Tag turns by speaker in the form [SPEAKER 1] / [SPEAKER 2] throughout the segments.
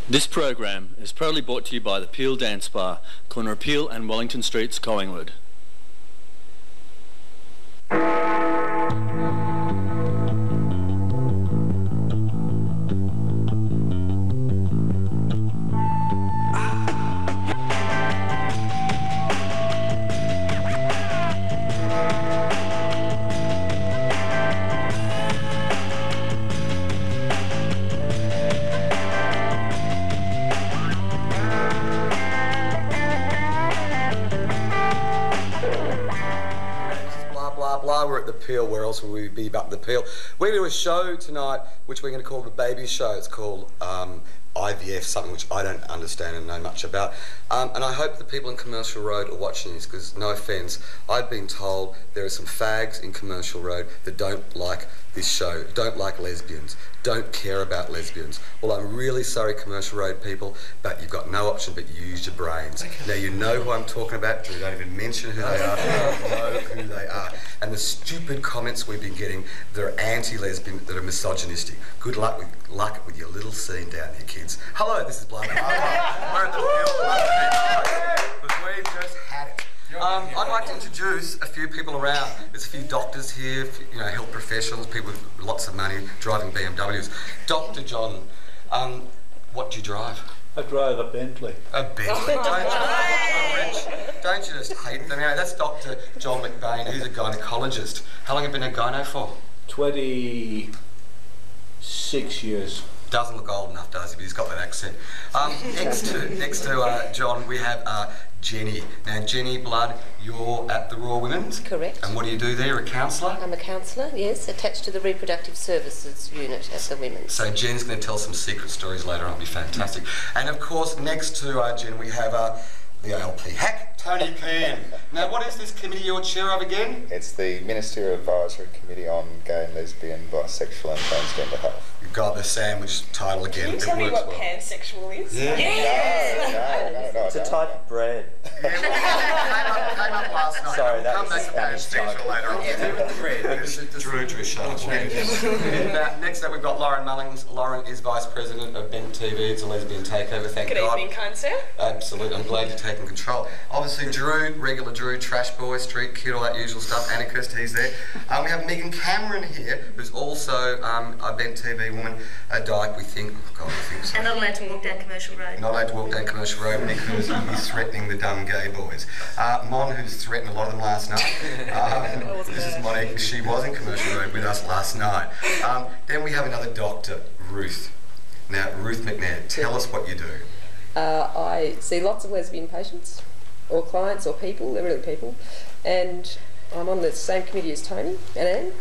[SPEAKER 1] This program is proudly brought to you by the Peel Dance Bar, corner Peel and Wellington Streets, Collingwood.
[SPEAKER 2] We're at the Peel. Where else will we be but the Peel? We're going to do a show tonight which we're going to call the Baby Show. It's called IVF, something which I don't understand and know much about. And I hope the people in Commercial Road are watching this, because no offence, I've been told there are some fags in Commercial Road that don't like this show, don't like lesbians, don't care about lesbians. Well, I'm really sorry, Commercial Road people, but you've got no option but use your brains. Now, you know who I'm talking about, you don't even mention who they are, you know who they are. And the stupid comments we've been getting that are anti-lesbian, that are misogynistic. Good luck with your little scene down there, kids. Hello, this is Blind. We're at the Peel, because we've just had it. I'd like to introduce a few people around. There's a few doctors here, you know, health professionals, people with lots of money driving BMWs. Dr. John, what do you drive?
[SPEAKER 3] I drive a Bentley.
[SPEAKER 2] A Bentley? Don't you just hate them? Anyway, that's Dr. John McBain, who's a gynaecologist. How long have you been a gyno for?
[SPEAKER 3] 26 years.
[SPEAKER 2] Doesn't look old enough, does he? But he's got that accent. Next to John, we have Jenny. Now, Jenny Blood, you're at the Royal Women's?
[SPEAKER 4] Correct.
[SPEAKER 2] And what do you do there? A counsellor?
[SPEAKER 4] I'm a counsellor, yes, attached to the Reproductive Services Unit at the Women's.
[SPEAKER 2] So Jen's going to tell some secret stories later on. It'll be fantastic. And of course, next to Jen, we have the ALP hack, Tony Keenan. Now, what is this committee you're chair of again?
[SPEAKER 5] It's the Ministerial Advisory Committee on Gay and Lesbian, Bisexual and Transgender Health.
[SPEAKER 2] You've got the sandwich title again.
[SPEAKER 6] Can you tell me what pansexual is?
[SPEAKER 2] Yeah.
[SPEAKER 6] Yes.
[SPEAKER 5] No,
[SPEAKER 7] it's a type of bread.
[SPEAKER 2] Yeah, well, came up last night.
[SPEAKER 7] Sorry,
[SPEAKER 2] We'll come back to pansexual later on. Drew, shut up. Next up, we've got Lauren Mullings. Lauren is Vice President of Bent TV. It's a lesbian takeover, thank God.
[SPEAKER 6] Good evening, kind sir.
[SPEAKER 2] Absolutely, I'm glad you're taking control. Obviously, Drew, regular Drew, trash boy, street kid, all that usual stuff. Anarchist, he's there. We have Megan Cameron here, who's also a Bent TV woman, a dyke, we think. God, we think so.
[SPEAKER 8] And not allowed to walk down Commercial Road.
[SPEAKER 2] Not allowed to walk down Commercial Road, because he's threatening the dumb gay boys. Mon, who's threatened a lot of them last night. This is Monique. She was in Commercial Road with us last night. Then we have another doctor, Ruth. Now, Ruth McNair, tell us what you do.
[SPEAKER 9] I see lots of lesbian patients, or clients, or people, they're really people, and I'm on the same committee as Tony and Anne,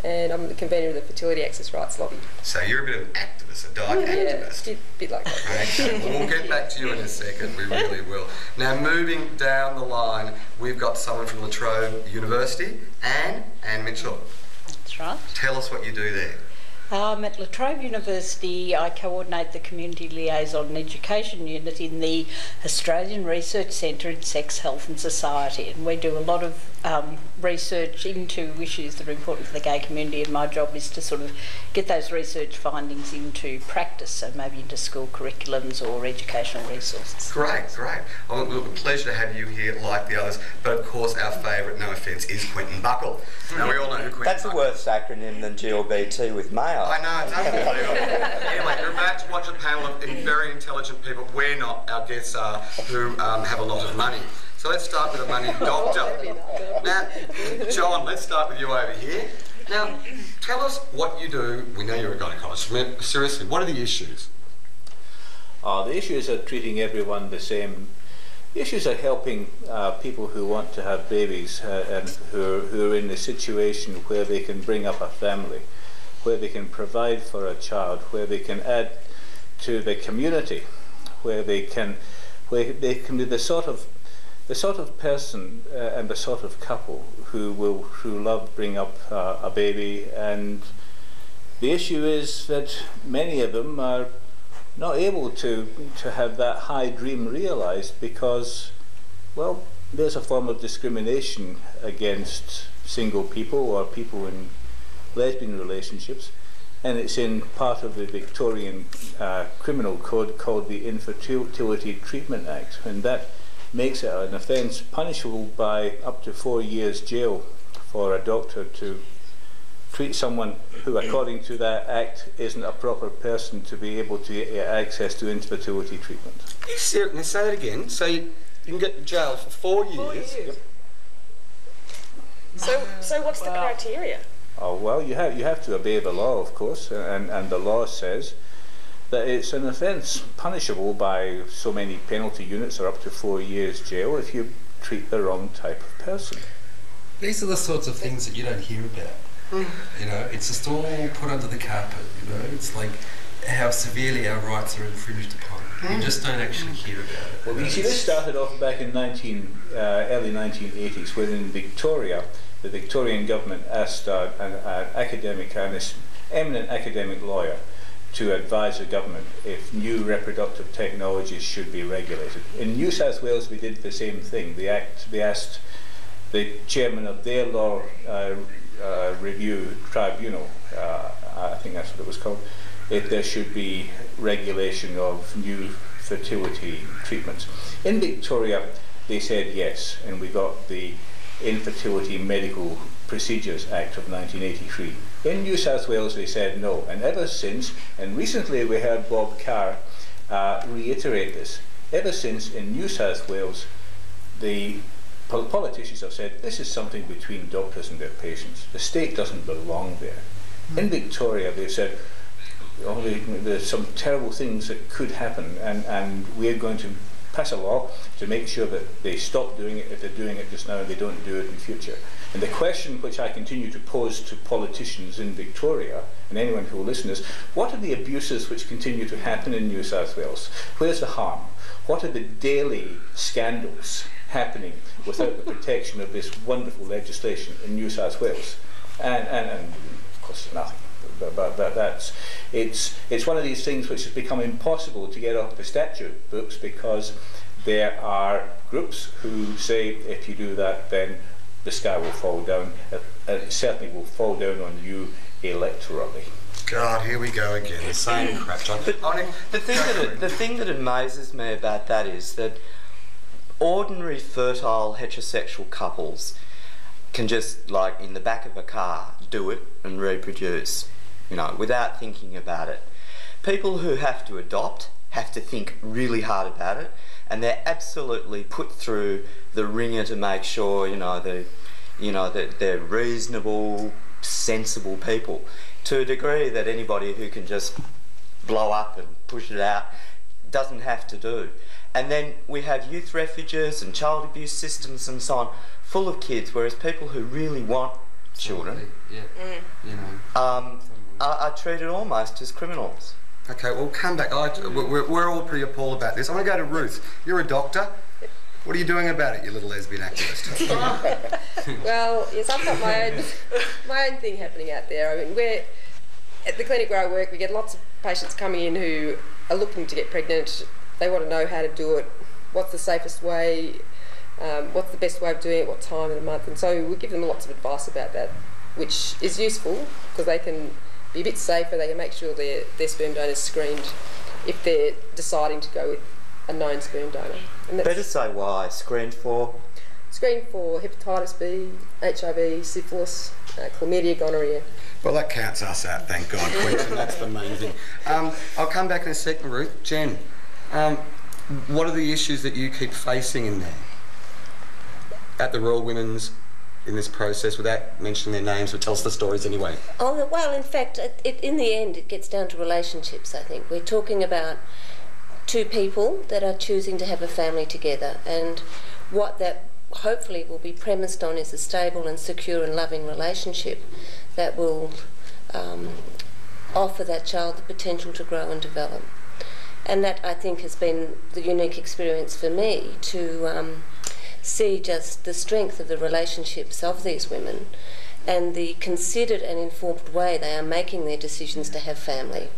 [SPEAKER 9] and I'm the convener of the Fertility Access Rights Lobby.
[SPEAKER 2] So you're a bit of an activist, a dyke activist.
[SPEAKER 9] Yeah, a bit like that.
[SPEAKER 2] Okay. Well, we'll get back to you in a second, we really will. Now, moving down the line, we've got someone from La Trobe University, Anne Mitchell.
[SPEAKER 10] That's right.
[SPEAKER 2] Tell us what you do there.
[SPEAKER 10] At La Trobe University, I coordinate the Community Liaison and Education Unit in the Australian Research Centre in Sex, Health and Society, and we do a lot of research into issues that are important for the gay community, and my job is to sort of get those research findings into practice, so maybe into school curriculums or educational resources.
[SPEAKER 2] Great. Well, it was a pleasure to have you here like the others, but of course our favourite, no offence, is Quentin Buckle. Now, we all know who Quentin
[SPEAKER 7] That's
[SPEAKER 2] Buckle
[SPEAKER 7] a worse acronym than GLBT with mail.
[SPEAKER 2] I know, it's unbelievable. Anyway, you're about to watch a panel of very intelligent people. We're not, our guests are, who have a lot of money. So let's start with a money doctor. Now, John, let's start with you over here. Now, tell us what you do. We know you're a gynaecologist. Seriously, what are the issues?
[SPEAKER 3] The issues are treating everyone the same. The issues are helping people who want to have babies and who are in a situation where they can bring up a family, where they can provide for a child, where they can add to the community, where they can be the sort of person and the sort of couple who love bring up a baby. And the issue is that many of them are not able to have that high dream realised because, well, there's a form of discrimination against single people or people in lesbian relationships, and it's in part of the Victorian Criminal Code called the Infertility Treatment Act, and that makes it an offence punishable by up to 4 years jail for a doctor to treat someone who, according to that act, isn't a proper person to be able to get access to infertility treatment.
[SPEAKER 2] Are you serious? Now say it again. So you can get jail for 4 years.
[SPEAKER 6] 4 years.
[SPEAKER 3] Yep.
[SPEAKER 6] So what's the criteria?
[SPEAKER 3] Oh, well, you have to obey the law, of course, and the law says that it's an offence punishable by so many penalty units or up to 4 years jail if you treat the wrong type of person.
[SPEAKER 8] These are the sorts of things that you don't hear about. You know, it's just all put under the carpet. You know, it's like how severely our rights are infringed upon. You just don't actually hear about it.
[SPEAKER 3] Well, you see, this started off back in early 1980s, when in Victoria, the Victorian government asked an eminent academic lawyer to advise the government if new reproductive technologies should be regulated. In New South Wales, we did the same thing. They asked the chairman of their law review tribunal, I think that's what it was called, if there should be regulation of new fertility treatments. In Victoria, they said yes, and we got the Infertility Medical Procedures Act of 1983. In New South Wales, they said no, and ever since, and recently we heard Bob Carr reiterate this, ever since in New South Wales, the politicians have said this is something between doctors and their patients. The state doesn't belong there. In Victoria, they've said, oh, there's some terrible things that could happen, and we're going to pass a law to make sure that they stop doing it if they're doing it just now and they don't do it in future. And the question which I continue to pose to politicians in Victoria and anyone who will listen is, what are the abuses which continue to happen in New South Wales? Where's the harm? What are the daily scandals happening without the protection of this wonderful legislation in New South Wales? And of course nothing. But it's one of these things which has become impossible to get off the statute books, because there are groups who say if you do that, then the sky will fall down. It certainly will fall down on you electorally.
[SPEAKER 2] God, here we go again. The same crap, John.
[SPEAKER 7] The thing that amazes me about that is that ordinary fertile heterosexual couples can just, like in the back of a car, do it and reproduce, you know, without thinking about it. People who have to adopt have to think really hard about it, and they're absolutely put through the ringer to make sure, that they're reasonable, sensible people, to a degree that anybody who can just blow up and push it out doesn't have to do. And then we have youth refuges and child abuse systems and so on, full of kids, whereas people who really want children are treated almost as criminals.
[SPEAKER 2] Okay, well, come back. We're all pretty appalled about this. I want to go to Ruth. You're a doctor. What are you doing about it, you little lesbian activist?
[SPEAKER 9] Well, yes, I've got my own thing happening out there. I mean, we're at the clinic where I work. We get lots of patients coming in who are looking to get pregnant. They want to know how to do it. What's the safest way? What's the best way of doing it? What time of the month? And so we give them lots of advice about that, which is useful because they can be a bit safer. They can make sure their sperm donor is screened if they're deciding to go with a known sperm donor. And
[SPEAKER 7] better say why. Screened for
[SPEAKER 9] hepatitis B, HIV, syphilis, chlamydia, gonorrhea.
[SPEAKER 2] Well, that counts us out, thank God, Quentin. That's the main thing. I'll come back in a second, Ruth. Jen, what are the issues that you keep facing in there at the Royal Women's in this process, without mentioning their names, but tell us the stories anyway?
[SPEAKER 4] Oh, well, in fact, in the end, it gets down to relationships, I think. We're talking about two people that are choosing to have a family together, and what that hopefully will be premised on is a stable and secure and loving relationship that will offer that child the potential to grow and develop. And that, I think, has been the unique experience for me to see just the strength of the relationships of these women and the considered and informed way they are making their decisions to have family.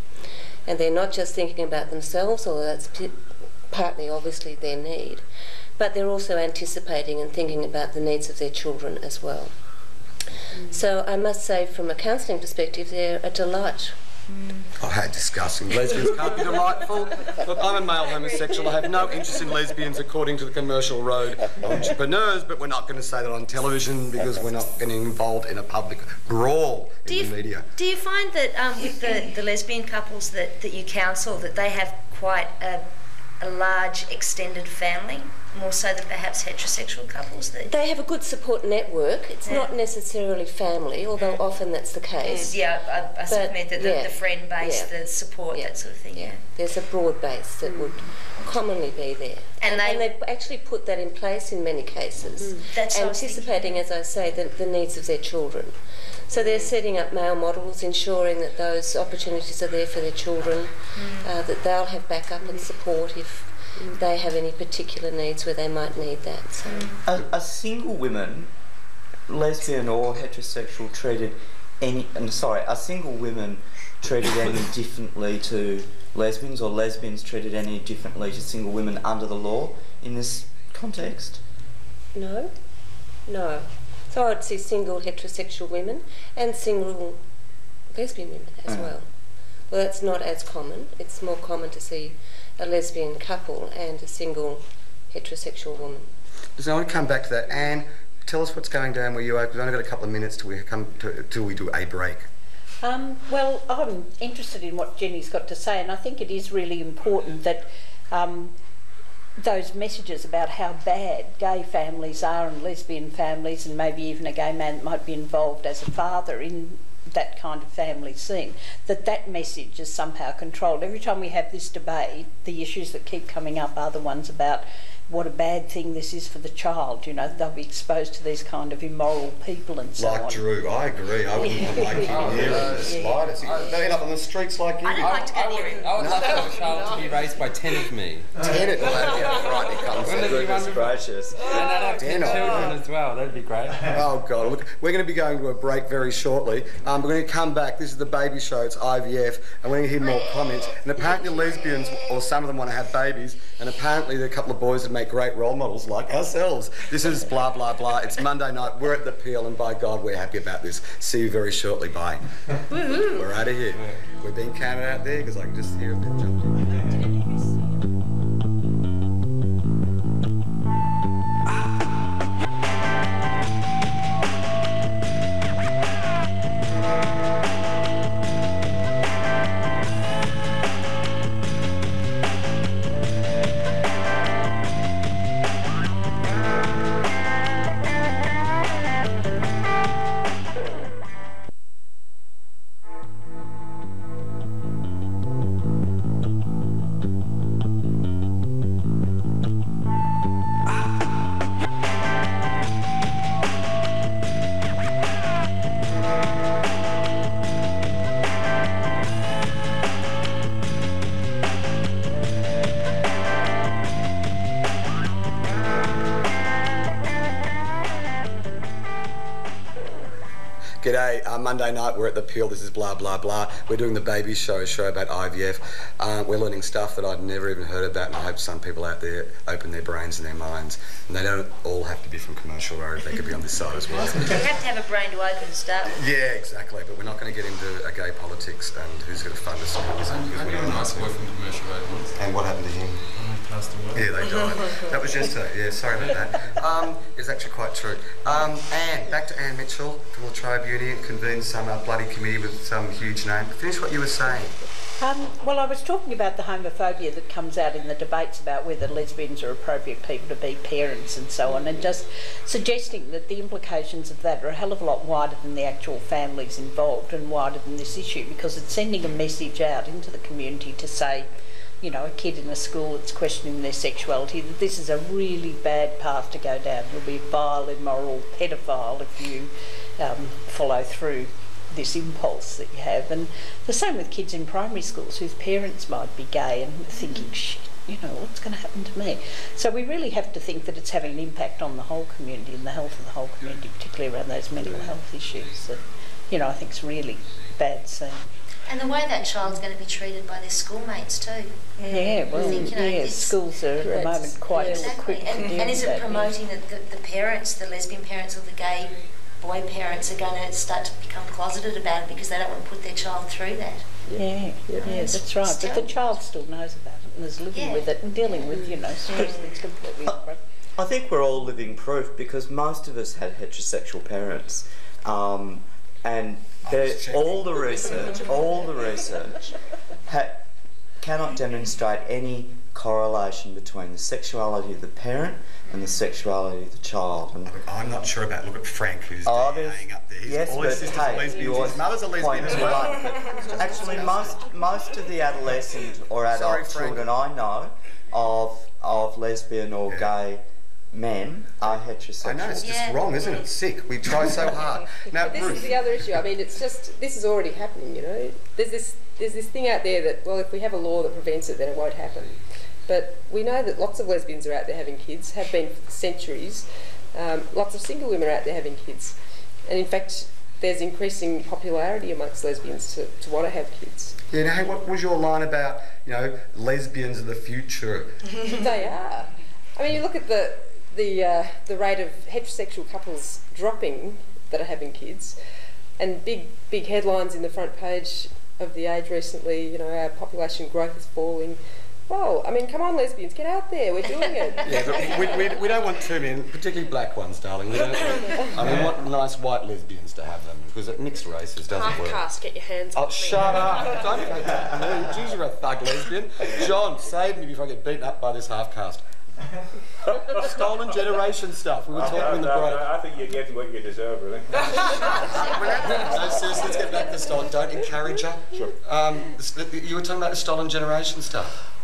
[SPEAKER 4] And they're not just thinking about themselves, although that's partly obviously their need, but they're also anticipating and thinking about the needs of their children as well. So I must say, from a counselling perspective, they're a delight
[SPEAKER 2] Oh, how disgusting. Lesbians can't be delightful. Look, I'm a male homosexual. I have no interest in lesbians according to the commercial road entrepreneurs, but we're not going to say that on television because we're not getting involved in a public brawl in the media.
[SPEAKER 11] Do you find that with the lesbian couples that you counsel, that they have quite a large extended family, more so than perhaps heterosexual couples?
[SPEAKER 4] They have a good support network. It's not necessarily family, although often that's the case.
[SPEAKER 11] Yeah, I submit that the friend base, the support, that sort of thing. Yeah.
[SPEAKER 4] There's a broad base that would commonly be there. And they actually put that in place in many cases, anticipating, as I say, the needs of their children. So they're setting up male models, ensuring that those opportunities are there for their children, that they'll have backup and support if they have any particular needs where they might need that. So.
[SPEAKER 7] Are single women, lesbian or heterosexual, are single women treated any differently to lesbians, or lesbians treated any differently to single women under the law in this context?
[SPEAKER 4] No. So I'd see single heterosexual women and single lesbian women as well. Well, that's not as common. It's more common to see a lesbian couple and a single heterosexual woman.
[SPEAKER 2] So I want to come back to that. Anne, tell us what's going down where you are. We've only got a couple of minutes till we do a break.
[SPEAKER 10] Well, I'm interested in what Jenny's got to say, and I think it is really important that those messages about how bad gay families are and lesbian families, and maybe even a gay man might be involved as a father in that kind of family scene, that message is somehow controlled. Every time we have this debate, the issues that keep coming up are the ones about what a bad thing this is for the child. You know, they'll be exposed to these kind of immoral people and so on.
[SPEAKER 2] Like Drew, I agree. I wouldn't like him near him in the slightest. They end up on the streets like you.
[SPEAKER 11] I'd like to go near him.
[SPEAKER 8] I would love for a child to be raised by 10 of me.
[SPEAKER 2] 10 of them? Right, he comes.
[SPEAKER 7] Goodness gracious.
[SPEAKER 8] And I'd have 10 children as well. That'd be great.
[SPEAKER 2] Oh, God. Look, we're going to be going to a break very shortly. We're going to come back. This is the baby show. It's IVF. And we're going to hear more comments. And apparently lesbians, or some of them, want to have babies. And apparently there are a couple of boys that make great role models like ourselves. This is blah, blah, blah. It's Monday night. We're at the Peel, and by God, we're happy about this. See you very shortly. Bye. We're out of here. We're being counted out there because I can just hear a bit jumping. G'day, Monday night we're at the Peel, this is blah blah blah. We're doing the baby show about IVF. We're learning stuff that I'd never even heard about, and I hope some people out there open their brains and their minds. And they don't all have to be from Commercial Road, they could be on this side as well.
[SPEAKER 11] You have to have a brain to open and start with.
[SPEAKER 2] Yeah, exactly, but we're not going to get into a gay politics and who's going to fund us.
[SPEAKER 8] I knew a nice boy from Commercial Road once.
[SPEAKER 2] And what happened to him?
[SPEAKER 8] Passed away.
[SPEAKER 2] Yeah, they died. That was yesterday. Yeah, sorry about that. It's actually quite true. Anne, back to Anne Mitchell from La Trobe Uni, convened some bloody committee with some huge name. Finish what you were saying.
[SPEAKER 10] Well, I was talking about the homophobia that comes out in the debates about whether lesbians are appropriate people to be parents and so on, and just suggesting that the implications of that are a hell of a lot wider than the actual families involved and wider than this issue, because it's sending a message out into the community to say, you know, a kid in a school that's questioning their sexuality, that this is a really bad path to go down. You'll be a vile, immoral paedophile if you follow through this impulse that you have. And the same with kids in primary schools whose parents might be gay and thinking, shit, you know, what's going to happen to me? So we really have to think that it's having an impact on the whole community and the health of the whole community, particularly around those mental health issues that, you know, I think is really bad scene.
[SPEAKER 11] And the way that child's going to be treated by their schoolmates too.
[SPEAKER 10] Yeah, well,
[SPEAKER 11] think, you know,
[SPEAKER 10] yeah, schools are at the moment quite
[SPEAKER 11] exactly.
[SPEAKER 10] equipped to deal
[SPEAKER 11] and is
[SPEAKER 10] with
[SPEAKER 11] it
[SPEAKER 10] that,
[SPEAKER 11] promoting the parents, the lesbian parents or the gay boy parents are going to start to become closeted about it because they don't want to put their child through that.
[SPEAKER 10] Yeah, that's right. But the child still knows about it and is living with it and dealing with, stress that's completely different.
[SPEAKER 7] I think we're all living proof because most of us had heterosexual parents, and all the research cannot demonstrate any correlation between the sexuality of the parent and the sexuality of the child. And
[SPEAKER 2] I'm not sure about. Look at Frank, who's DNAing up there.
[SPEAKER 7] Yes,
[SPEAKER 2] all his sisters are lesbians. His mother's a lesbian as well.
[SPEAKER 7] Actually, most of the adolescent or adult children I know of lesbian or gay men are heterosexual.
[SPEAKER 2] I know, it's just wrong, isn't it? Sick. We try so hard. Now,
[SPEAKER 9] but this
[SPEAKER 2] Ruth.
[SPEAKER 9] is the other issue. I mean, it's just, this is already happening, There's this thing out there that, well, if we have a law that prevents it, then it won't happen. But we know that lots of lesbians are out there having kids, have been for centuries. Lots of single women are out there having kids. And in fact, there's increasing popularity amongst lesbians to want to have kids.
[SPEAKER 2] Yeah, now, hey, what was your line about, lesbians of the future?
[SPEAKER 9] They are. I mean, you look at the rate of heterosexual couples dropping that are having kids, and big headlines in the front page of The Age recently, our population growth is falling. Well, I mean, come on, lesbians, get out there, we're doing it.
[SPEAKER 2] Yeah, but we don't want too many, particularly black ones, darling. We want nice white lesbians to have them, because mixed races doesn't work.
[SPEAKER 6] Half-caste, get your hands up.
[SPEAKER 2] Oh, shut up. Don't make that move. Jeez, you're a thug lesbian. John, save me before I get beaten up by this half-caste. Stolen generation stuff. We were talking in the break.
[SPEAKER 3] I think you're getting what you deserve, really.
[SPEAKER 2] No, seriously, let's get back to the stolen. Don't encourage her.
[SPEAKER 3] Sure.
[SPEAKER 2] You were talking about the stolen generation stuff.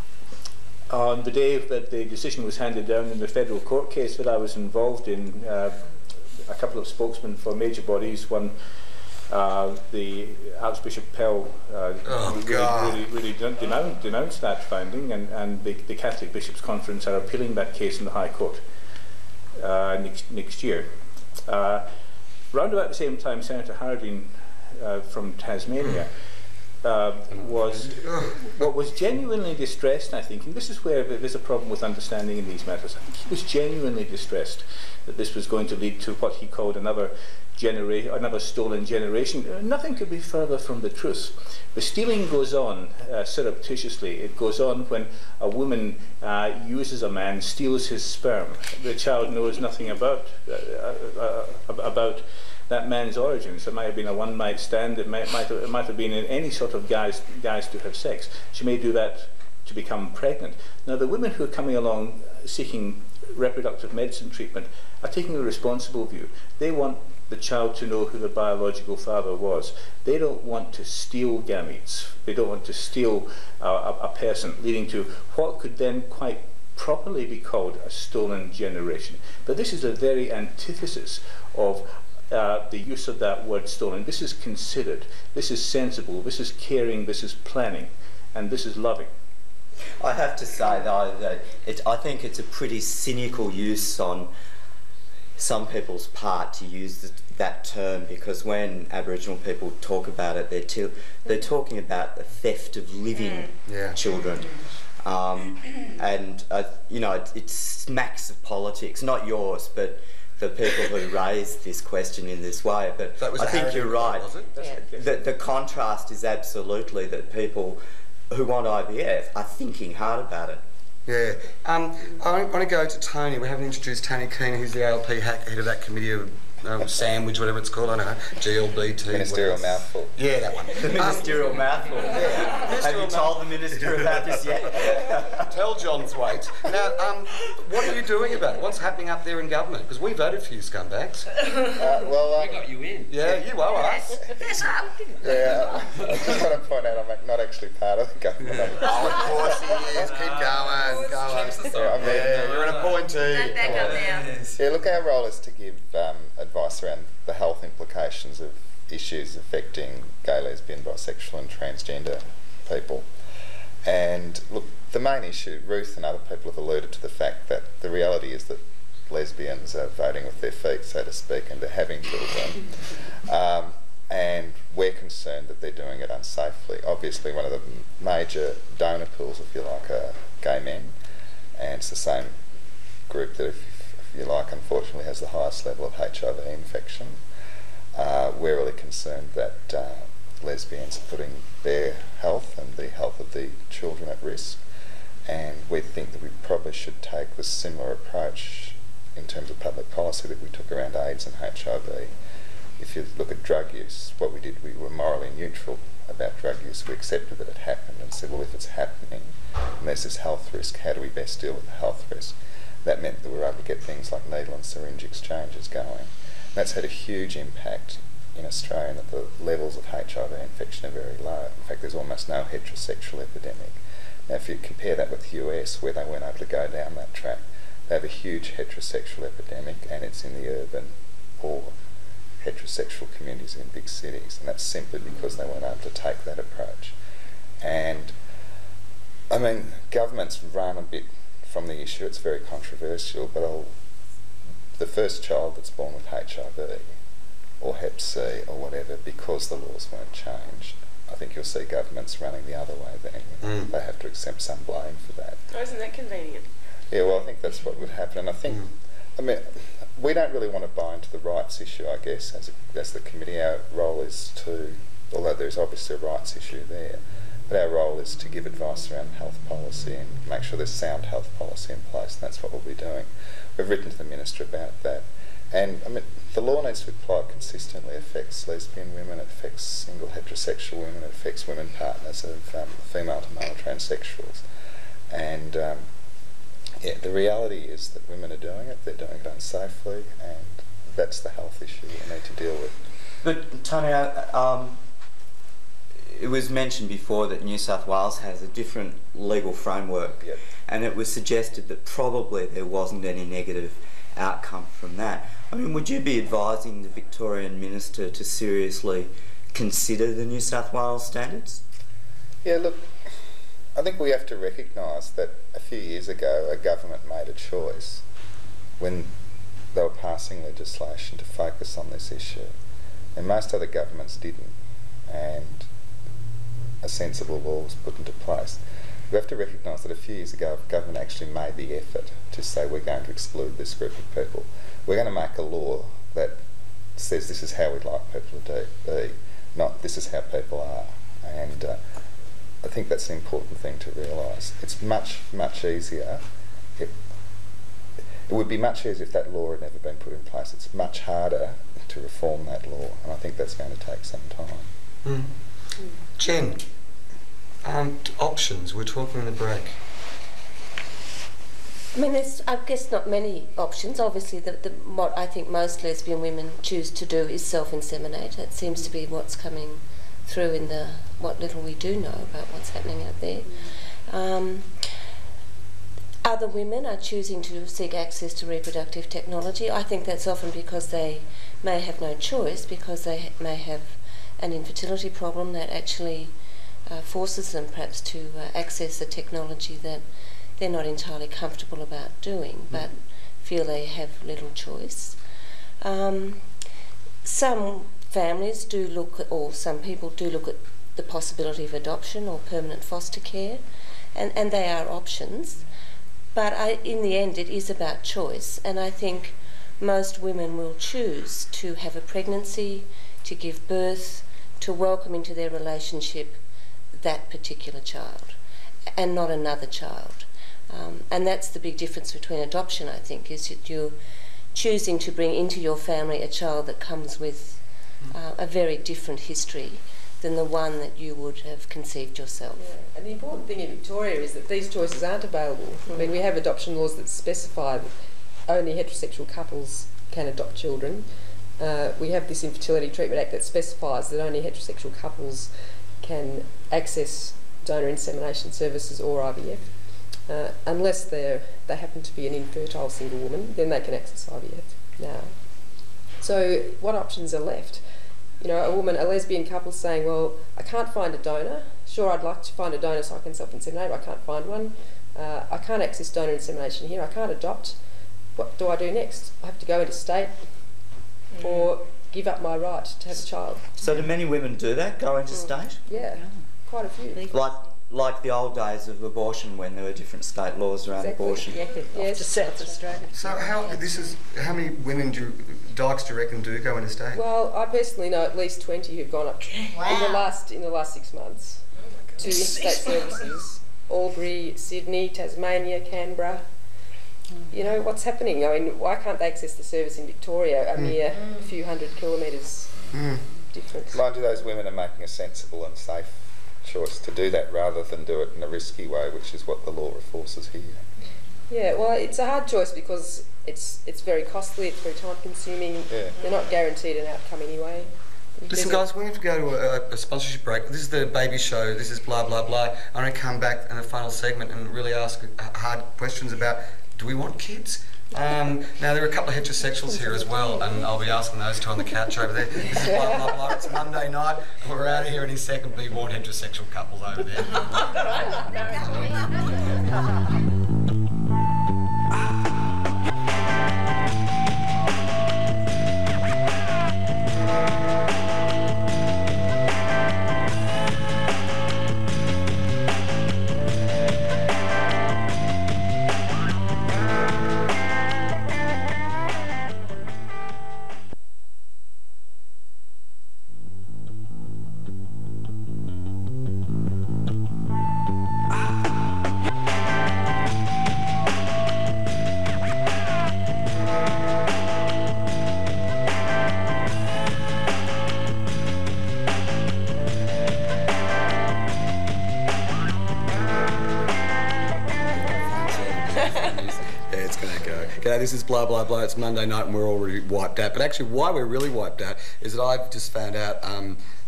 [SPEAKER 3] On the day that the decision was handed down in the federal court case that I was involved in, a couple of spokesmen for major bodies, one, the Archbishop Pell, really denounced that finding, and the Catholic Bishops' Conference are appealing that case in the High Court next year. Round about the same time, Senator Harding from Tasmania was genuinely distressed, I think, and this is where there's a problem with understanding in these matters. I think he was genuinely distressed that this was going to lead to what he called another stolen generation. Nothing could be further from the truth. The stealing goes on surreptitiously. It goes on when a woman uses a man, steals his sperm. The child knows nothing about that man's origins. It might have been a one-night stand. It might have been in any sort of guise to have sex. She may do that to become pregnant. Now, the women who are coming along seeking reproductive medicine treatment are taking a responsible view. They want the child to know who the biological father was. They don't want to steal gametes. They don't want to steal a person, leading to what could then quite properly be called a stolen generation. But this is a very antithesis of the use of that word stolen. This is considered, this is sensible, this is caring, this is planning, and this is loving.
[SPEAKER 7] I have to say though that I think it's a pretty cynical use on some people's part to use that term, because when Aboriginal people talk about it, they're talking about the theft of living children. It smacks of politics, not yours, but the people who raised this question in this way. But I think you're right.
[SPEAKER 2] Was it?
[SPEAKER 7] The contrast is absolutely that people who want IVF are thinking hard about it.
[SPEAKER 2] Yeah. I want to go to Tony. We haven't introduced Tony Keenan, who's the ALP head of that committee of sandwich, whatever it's called, I don't know, GLBT.
[SPEAKER 5] Ministerial mouthful.
[SPEAKER 2] Yeah, that one.
[SPEAKER 7] The ministerial mouthful. Have you told the minister about this yet?
[SPEAKER 2] Tell John's weight. Now, what are you doing about it? What's happening up there in government? Because we voted for you scumbags.
[SPEAKER 8] We got you in.
[SPEAKER 2] Yeah, you owe us.
[SPEAKER 5] Yeah, I just want to point out I'm not actually part of the government.
[SPEAKER 2] Oh, of course he is. Keep going. Go on. Yeah, you're an appointee.
[SPEAKER 11] Don't back up now.
[SPEAKER 5] Yeah, look, our role is to give advice around the health implications of issues affecting gay, lesbian, bisexual and transgender people. And look, the main issue, Ruth and other people have alluded to the fact that the reality is that lesbians are voting with their feet, so to speak, and they're having children. And we're concerned that they're doing it unsafely. Obviously, one of the major donor pools, if you like, are gay men, and it's the same group that, if you like, unfortunately has the highest level of HIV infection. we're really concerned that lesbians are putting their health and the health of the children at risk, and we think that we probably should take the similar approach in terms of public policy that we took around AIDS and HIV. If you look at drug use, what we did, we were morally neutral about drug use. We accepted that it happened and said, well, if it's happening and there's this health risk, how do we best deal with the health risk? That meant that we were able to get things like needle and syringe exchanges going. And that's had a huge impact in Australia, in that the levels of HIV infection are very low. In fact, there's almost no heterosexual epidemic. Now, if you compare that with the US, where they weren't able to go down that track, they have a huge heterosexual epidemic, and it's in the urban or heterosexual communities in big cities, and that's simply because they weren't able to take that approach. And I mean, governments run a bit from the issue. It's very controversial, but the first child that's born with HIV or Hep C or whatever, because the laws weren't changed, I think you'll see governments running the other way then. They have to accept some blame for that.
[SPEAKER 6] Oh, isn't that convenient?
[SPEAKER 5] Yeah, well, I think that's what would happen, and I think, I mean, we don't really want to buy into the rights issue, I guess, as the committee. Our role is to, although there's obviously a rights issue there, but our role is to give advice around health policy and make sure there's sound health policy in place, and that's what we'll be doing. We've written to the Minister about that, and I mean, the law needs to be applied consistently. It affects lesbian women, it affects single heterosexual women, it affects women partners of female to male transsexuals, and yeah, the reality is that women are doing it, they're doing it unsafely, and that's the health issue we need to deal with.
[SPEAKER 7] But Tony, it was mentioned before that New South Wales has a different legal framework,
[SPEAKER 5] Yep.
[SPEAKER 7] and it was suggested that probably there wasn't any negative outcome from that. I mean, would you be advising the Victorian Minister to seriously consider the New South Wales standards?
[SPEAKER 5] Yeah, look, I think we have to recognise that a few years ago a government made a choice when they were passing legislation to focus on this issue, and most other governments didn't, and a sensible law was put into place. We have to recognise that a few years ago government actually made the effort to say we're going to exclude this group of people. We're going to make a law that says this is how we'd like people to be, not this is how people are. And I think that's an important thing to realise. It's much, much easier. It would be much easier if that law had never been put in place. It's much harder to reform that law, and I think that's going to take some time.
[SPEAKER 2] Jen, options, we're talking in the break.
[SPEAKER 4] I mean, there's, I guess, not many options. Obviously, what I think most lesbian women choose to do is self-inseminate. It seems to be what's coming through in what little we do know about what's happening out there. Other women are choosing to seek access to reproductive technology. I think that's often because they may have no choice, because they may have an infertility problem that actually forces them perhaps to access the technology that they're not entirely comfortable about doing, but feel they have little choice. Some families do look at, or some people do look at the possibility of adoption or permanent foster care, and they are options. But in the end, it is about choice, and I think most women will choose to have a pregnancy, to give birth, to welcome into their relationship that particular child, and not another child. And that's the big difference between adoption, I think, is that you're choosing to bring into your family a child that comes with a very different history than the one that you would have conceived yourself.
[SPEAKER 9] Yeah. And the important thing in Victoria is that these choices aren't available. I mean, we have adoption laws that specify that only heterosexual couples can adopt children. We have this Infertility Treatment Act that specifies that only heterosexual couples can access donor insemination services or IVF. Unless they happen to be an infertile single woman, then they can access IVF now. So what options are left? You know, a lesbian couple saying, well, I can't find a donor. Sure, I'd like to find a donor so I can self-inseminate, but I can't find one. I can't access donor insemination here. I can't adopt. What do I do next? I have to go interstate or give up my right to have a child.
[SPEAKER 7] So do many women do that, go interstate?
[SPEAKER 9] Yeah, quite a few.
[SPEAKER 7] Like like the old days of abortion when there were different state laws around abortion.
[SPEAKER 10] Yeah, off to South Australia.
[SPEAKER 2] So how many women dykes do you reckon do go interstate?
[SPEAKER 9] Well, I personally know at least 20 who've gone up in the last 6 months to interstate services. Albury, Sydney, Tasmania, Canberra. You know, what's happening? I mean, why can't they access the service in Victoria, a mere few hundred kilometres difference?
[SPEAKER 5] Mind you, those women are making a sensible and safe choice to do that rather than do it in a risky way, which is what the law enforces here.
[SPEAKER 9] Yeah, well, it's a hard choice because it's very costly, it's very time consuming.
[SPEAKER 5] Yeah.
[SPEAKER 9] They're not guaranteed an outcome anyway.
[SPEAKER 2] Listen, guys, we have to go to a sponsorship break. This is the baby show. This is blah, blah, blah. I'm going to come back in the final segment and really ask hard questions about, do we want kids? Now, there are a couple of heterosexuals here as well, and I'll be asking those two on the couch over there. This is blah, blah, blah. It's Monday night, and we're out of here any second. We want heterosexual couples over there. This is blah, blah, blah. It's Monday night and we're already wiped out. But actually, why we're really wiped out is that I've just found out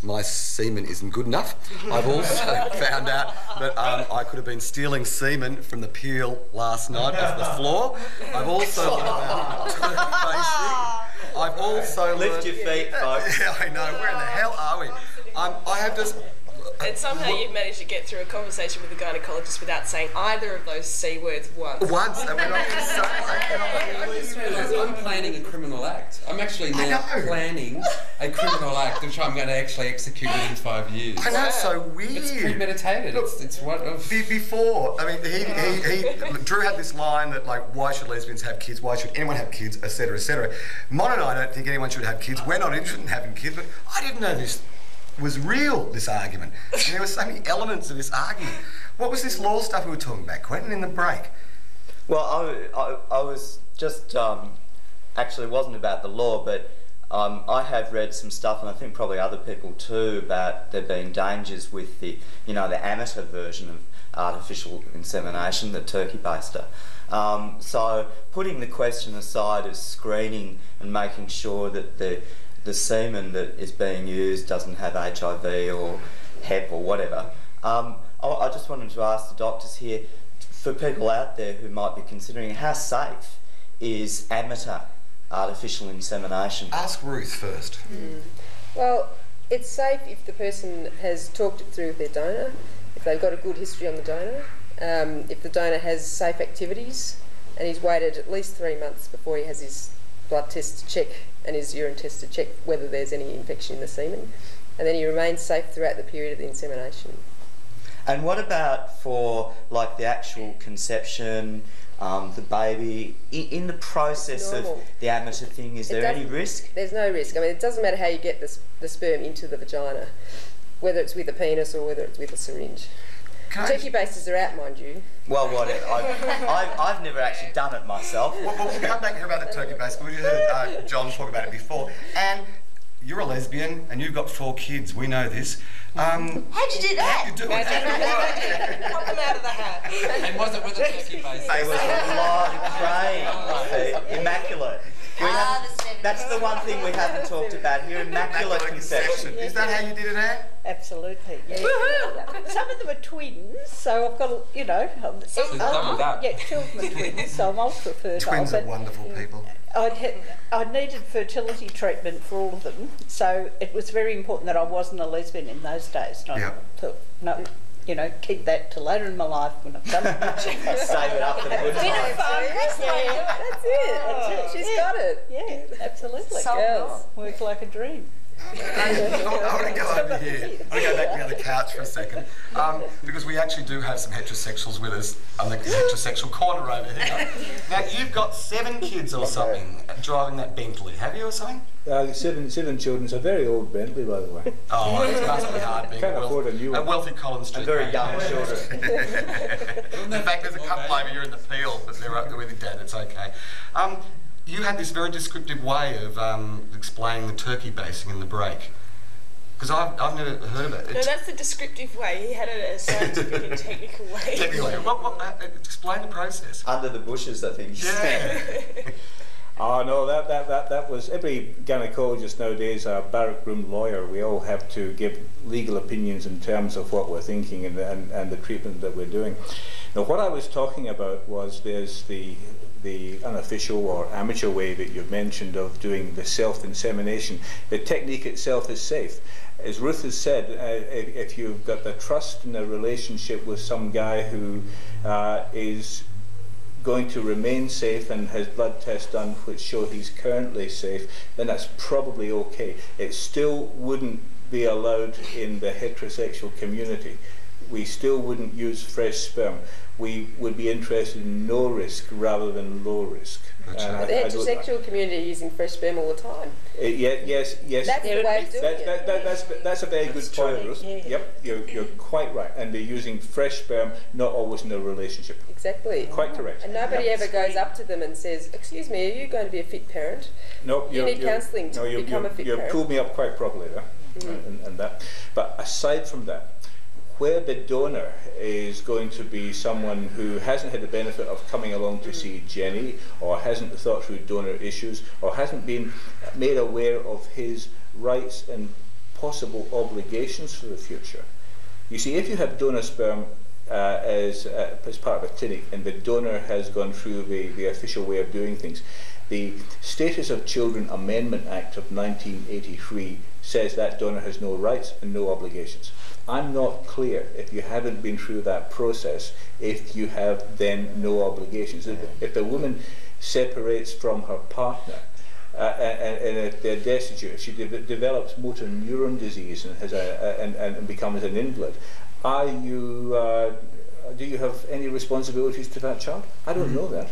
[SPEAKER 2] my semen isn't good enough. I've also found out that I could have been stealing semen from the peel last night off the floor. I've also I've also
[SPEAKER 7] Lift your feet, folks.
[SPEAKER 2] Yeah, I know. Where in the hell are we? I have just...
[SPEAKER 6] And somehow you've managed to get through a conversation with a gynaecologist without saying either of those C words once.
[SPEAKER 2] I mean,
[SPEAKER 8] I'm planning a criminal act. I'm actually now planning a criminal act which I'm going to actually execute within 5 years.
[SPEAKER 2] I know, it's so weird.
[SPEAKER 8] It's premeditated.
[SPEAKER 2] Look,
[SPEAKER 8] it's one of...
[SPEAKER 2] Before, I mean, Drew had this line that, like, why should lesbians have kids? Why should anyone have kids? Etc. etc. Mon and I don't think anyone should have kids. We're not interested in having kids, but I didn't know this was real, this argument. And there were so many elements of this argument. What was this law stuff we were talking about, Quentin, in the break?
[SPEAKER 7] Well, I was just, actually it wasn't about the law, but I have read some stuff, and I think probably other people too, about there being dangers with the, the amateur version of artificial insemination, the turkey baster. So putting the question aside of screening and making sure that the semen that is being used doesn't have HIV or HEP or whatever. I just wanted to ask the doctors here, for people out there who might be considering, how safe is amateur artificial insemination?
[SPEAKER 2] Ask Ruth first.
[SPEAKER 9] Well, it's safe if the person has talked it through with their donor, if they've got a good history on the donor, if the donor has safe activities, and he's waited at least 3 months before he has his blood test to check and his urine test to check whether there's any infection in the semen, and then he remains safe throughout the period of the insemination.
[SPEAKER 7] And what about for like the actual conception, the baby, in the process of the amateur thing, is there any risk? There's
[SPEAKER 9] no risk. I mean, it doesn't matter how you get the sperm into the vagina, whether it's with a penis or whether it's with a syringe. Turkey basters are out, mind you.
[SPEAKER 7] Well, whatever. I've never actually done it myself.
[SPEAKER 2] Well, we'll come back here about the turkey baster. We just heard John talk about it before. And you're a lesbian and you've got 4 kids. We know this.
[SPEAKER 11] How'd you do that?
[SPEAKER 2] How'd you do it?
[SPEAKER 6] Pop them out of the hat.
[SPEAKER 8] And was it with a turkey baster?
[SPEAKER 7] It was live train. Immaculate. That's the one thing we haven't talked about here, immaculate conception.
[SPEAKER 2] Is that how you did it, Anne?
[SPEAKER 10] Absolutely. Yeah. Some of them are twins, so I've got,
[SPEAKER 8] double that.
[SPEAKER 10] Yeah, 2 of them are twins, so I'm ultra fertile.
[SPEAKER 2] Twins are wonderful people.
[SPEAKER 10] I needed fertility treatment for all of them, so it was very important that I wasn't a lesbian in those days. Keep that till later in my life when I've done it.
[SPEAKER 7] Save it up for the good times.
[SPEAKER 9] That's it. She's got it.
[SPEAKER 10] Yeah, absolutely.
[SPEAKER 9] Girls
[SPEAKER 10] work like a dream.
[SPEAKER 2] I want to go over here. I want to go back behind the couch for a second. Because we actually do have some heterosexuals with us on the heterosexual corner over here. Now, you've got 7 kids or something driving that Bentley, have you, or something?
[SPEAKER 3] 7 children. It's a very old Bentley, by the way.
[SPEAKER 2] Oh, it must be hard being a wealthy Collins Street.
[SPEAKER 7] Very young children.
[SPEAKER 2] In fact, there's a couple over here in the peel, but they're with your dad, it's okay. You had this very descriptive way of explaining the turkey basing and the break. Because I've never heard of it.
[SPEAKER 6] No, that's the descriptive way. He had a scientific and technical way.
[SPEAKER 2] Technical way. Explain the process.
[SPEAKER 7] Under the bushes, I think.
[SPEAKER 2] Yeah.
[SPEAKER 3] Oh no, that was, every gynaecologist nowadays, a barrack room lawyer, we all have to give legal opinions in terms of what we're thinking and the treatment that we're doing. Now what I was talking about was there's the unofficial or amateur way that you've mentioned of doing the self-insemination. The technique itself is safe. As Ruth has said, if you've got the trust in a relationship with some guy who is going to remain safe and has blood tests done which show he's currently safe, then that's probably okay. It still wouldn't be allowed in the heterosexual community. We still wouldn't use fresh sperm. We would be interested in no risk rather than low risk.
[SPEAKER 9] The heterosexual community are using fresh sperm all the time.
[SPEAKER 3] Yes.
[SPEAKER 9] That's the way of doing it.
[SPEAKER 3] That's a very good point, Ruth.
[SPEAKER 10] Yeah.
[SPEAKER 3] Yep, you're quite right. And they're using fresh sperm, not always in a relationship.
[SPEAKER 9] Exactly.
[SPEAKER 3] Quite correct.
[SPEAKER 9] And nobody ever goes up to them and says, "Excuse me, are you going to be a fit parent?"
[SPEAKER 3] No,
[SPEAKER 9] you need counselling to become a fit parent.
[SPEAKER 3] You pulled me up quite properly there, and that. But aside from that, where the donor is going to be someone who hasn't had the benefit of coming along to see Jenny, or hasn't thought through donor issues, or hasn't been made aware of his rights and possible obligations for the future. You see, if you have donor sperm as part of a clinic and the donor has gone through the official way of doing things, the Status of Children Amendment Act of 1983 says that donor has no rights and no obligations. I'm not clear, if you haven't been through that process, if you have then no obligations. If the woman separates from her partner and if they're destitute, if she develops motor neuron disease and has and becomes an invalid, do you have any responsibilities to that child? I don't know that.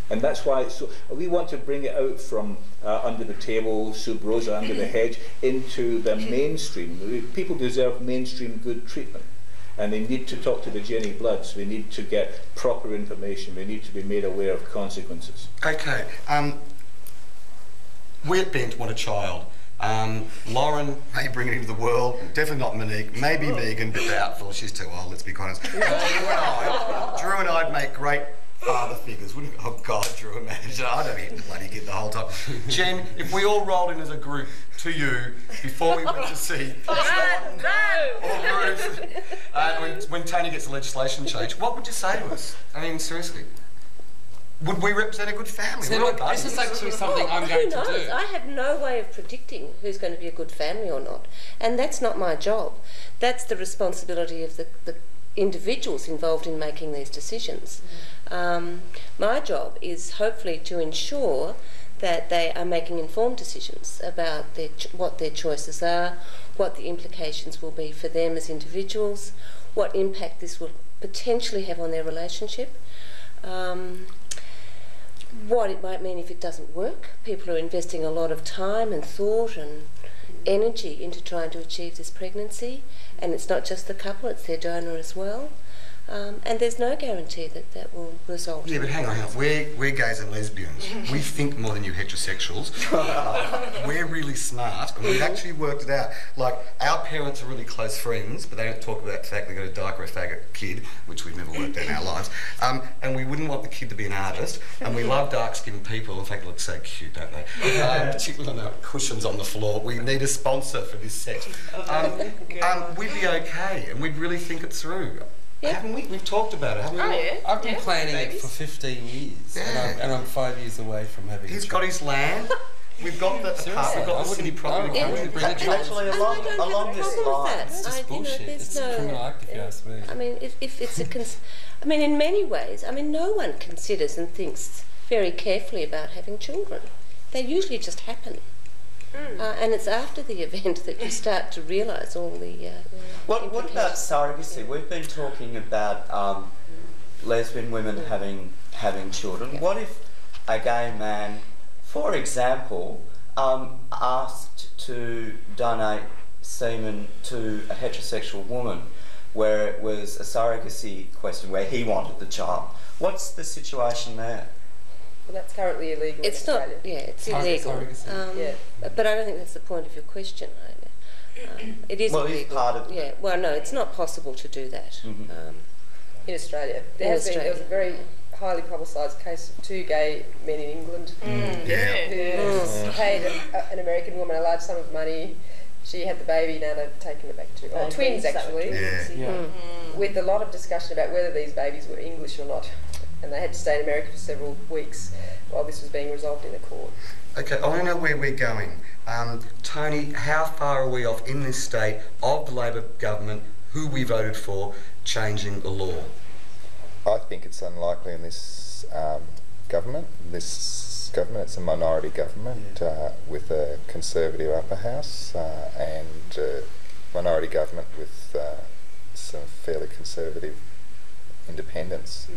[SPEAKER 3] And that's why we want to bring it out from under the table, sub rosa, under the hedge, into the mainstream. People deserve mainstream good treatment. And they need to talk to the Jenny Bloods. They need to get proper information. They need to be made aware of consequences.
[SPEAKER 2] Okay. We at Bent want a child. Lauren may bring it into the world, definitely not Monique, maybe Megan, but doubtful, she's too old, let's be honest. Drew and I'd make great father figures, wouldn't we? Oh God, Drew, imagine, I don't hit the bloody kid the whole time. Jen, if we all rolled in as a group to you before we went to see Ruth, when Tony gets the legislation changed, what would you say to us? I mean, seriously. Would we represent a good family?
[SPEAKER 8] So look, this is actually something I'm going to do.
[SPEAKER 4] I have no way of predicting who's going to be a good family or not. And that's not my job. That's the responsibility of the individuals involved in making these decisions. My job is hopefully to ensure that they are making informed decisions about what their choices are, what the implications will be for them as individuals, what impact this will potentially have on their relationship, what it might mean if it doesn't work. People are investing a lot of time and thought and energy into trying to achieve this pregnancy, and it's not just the couple, it's their donor as well. And there's no guarantee that that will result.
[SPEAKER 2] Yeah, but hang on, we're gays and lesbians. We think more than you heterosexuals. We're really smart, and we've actually worked it out. Like, our parents are really close friends, but they don't talk about the fact they've got a dyke or a faggot kid, which we've never worked out in our lives. And we wouldn't want the kid to be an artist, and we love dark-skinned people. In fact, they look so cute, don't they? Particularly on the cushions on the floor. We need a sponsor for this set. We'd be okay, and we'd really think it through. Yep. Haven't we? We've talked about it, haven't we?
[SPEAKER 6] Oh, yeah.
[SPEAKER 8] I've been planning it for 15 years, and I'm 5 years away from having
[SPEAKER 2] He's got his land. We've got the apartment, we've got the city property.
[SPEAKER 7] Actually, along this line,
[SPEAKER 8] it's just bullshit. It's a criminal act, if you ask me.
[SPEAKER 4] I mean, if it's I mean, in many ways, I mean, no one considers and thinks very carefully about having children. They usually just happen. And it's after the event that you start to realise all the
[SPEAKER 7] What about surrogacy? We've been talking about lesbian women having children. What if a gay man, for example, asked to donate semen to a heterosexual woman, where it was a surrogacy question where he wanted the child? What's the situation there?
[SPEAKER 9] Well, that's currently illegal.
[SPEAKER 4] It's
[SPEAKER 9] in
[SPEAKER 4] not.
[SPEAKER 9] Australia.
[SPEAKER 4] Yeah, it's illegal. But I don't think that's the point of your question, either. It is illegal.
[SPEAKER 7] It's part of.
[SPEAKER 4] Yeah. Well, no, it's not possible to do that.
[SPEAKER 9] In Australia, there was a very highly publicised case of 2 gay men in England who paid an American woman a large sum of money. She had the baby, now they've taken it back to twins actually, with a lot of discussion about whether these babies were English or not, and they had to stay in America for several weeks while this was being resolved in the court.
[SPEAKER 2] Okay, I want to know where we're going. Tony, how far are we off in this state of the Labor government, who we voted for, changing the law?
[SPEAKER 5] I think it's unlikely in this government. This government, it's a minority government with a Conservative upper house and minority government with some fairly conservative independents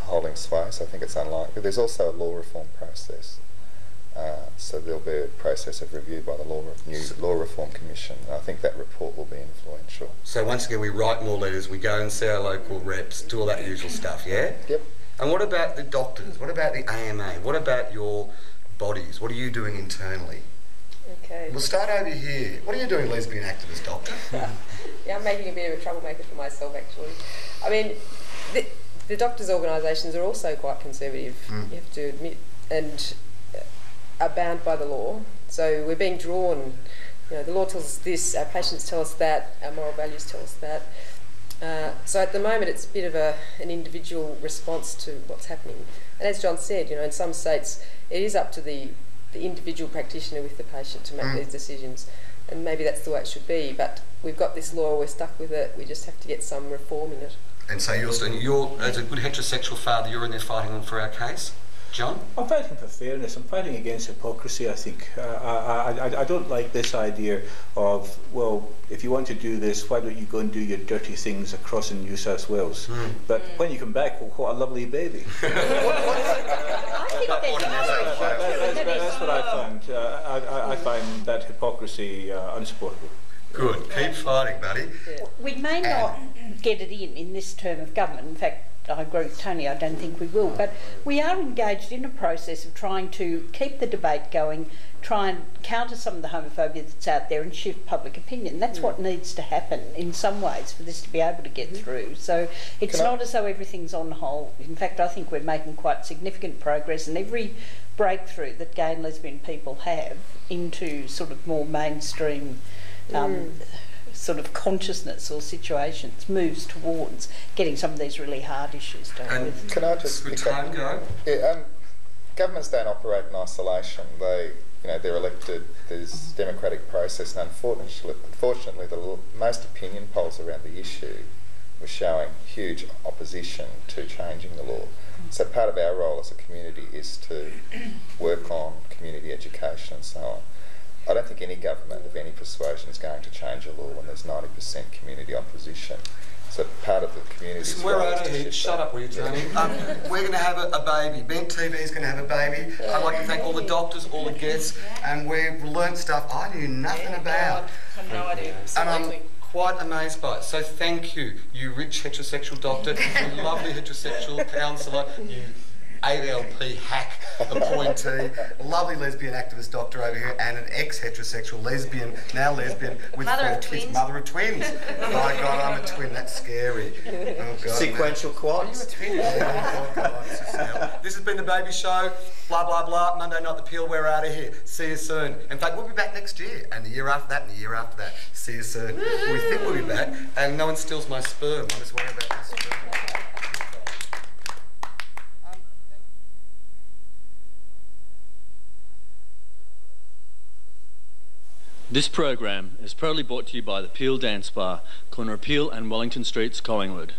[SPEAKER 5] holding sway, so I think it's unlikely. There's also a law reform process, so there'll be a process of review by the new Law Reform Commission, and I think that report will be influential.
[SPEAKER 2] So once again, we write more letters, we go and see our local reps, do all that usual stuff, yeah?
[SPEAKER 5] Yep.
[SPEAKER 2] And what about the doctors? What about the AMA? What about your bodies? What are you doing internally?
[SPEAKER 9] Okay.
[SPEAKER 2] We'll start over here. What are you doing, lesbian activist doctor?
[SPEAKER 9] Yeah, I'm making a bit of a troublemaker for myself, actually. I mean, the doctors' organisations are also quite conservative, you have to admit, and are bound by the law. So we're being drawn, the law tells us this, our patients tell us that, our moral values tell us that. So at the moment it's a bit of an individual response to what's happening. And as John said, in some states it is up to the individual practitioner with the patient to make these decisions. And maybe that's the way it should be, but we've got this law, we're stuck with it, we just have to get some reform in it.
[SPEAKER 2] And so you're as a good heterosexual father, you're in there fighting on for our case? John?
[SPEAKER 3] I'm fighting for fairness. I'm fighting against hypocrisy, I think. I don't like this idea of, well, if you want to do this, why don't you go and do your dirty things across in New South Wales? But when you come back, well, what a lovely baby. That's what I find. I find that hypocrisy unsupportable.
[SPEAKER 2] Good. Keep fighting, buddy.
[SPEAKER 10] We may not get it in this term of government. In fact, I agree with Tony, I don't think we will, but we are engaged in a process of trying to keep the debate going, try and counter some of the homophobia that's out there and shift public opinion. That's what needs to happen in some ways for this to be able to get through. So it's not as though everything's on hold. In fact, I think we're making quite significant progress, and every breakthrough that gay and lesbian people have into sort of more mainstream sort of consciousness or situations moves towards getting some of these really hard issues dealt with.
[SPEAKER 5] Can I just pick up?
[SPEAKER 2] Go?
[SPEAKER 5] Yeah, governments don't operate in isolation. They're elected. There's democratic process, and unfortunately, the most opinion polls around the issue were showing huge opposition to changing the law. So part of our role as a community is to work on community education and so on. I don't think any government of any persuasion is going to change a law when there's 90% community opposition. So part of the community's
[SPEAKER 2] we're
[SPEAKER 5] role
[SPEAKER 2] out of here. Shut up, will you, Tony? We're going to have a baby. Bent TV is going to have a baby. I'd like to thank all the doctors, all the guests, and we've learnt stuff I knew nothing about.
[SPEAKER 6] I have no idea.
[SPEAKER 2] And I'm quite amazed by it. So thank you, you rich heterosexual doctor, you lovely heterosexual counsellor, you ALP hack appointee, lovely lesbian activist doctor over here, and an ex-heterosexual lesbian, now lesbian, with
[SPEAKER 11] Mother
[SPEAKER 2] 4
[SPEAKER 11] of
[SPEAKER 2] kids,
[SPEAKER 11] twins.
[SPEAKER 2] mother of twins. My God, I'm a twin, that's scary. Oh God,
[SPEAKER 7] Sequential quads.
[SPEAKER 2] Oh God, this is hell. This has been The Baby Show, blah, blah, blah, Monday Night The Peel, we're out of here. See you soon. In fact, we'll be back next year, and the year after that, and the year after that. See you soon. We think we'll be back, and no one steals my sperm. I just worry about my sperm.
[SPEAKER 1] This program is proudly brought to you by the Peel Dance Bar, corner of Peel and Wellington Streets, Collingwood.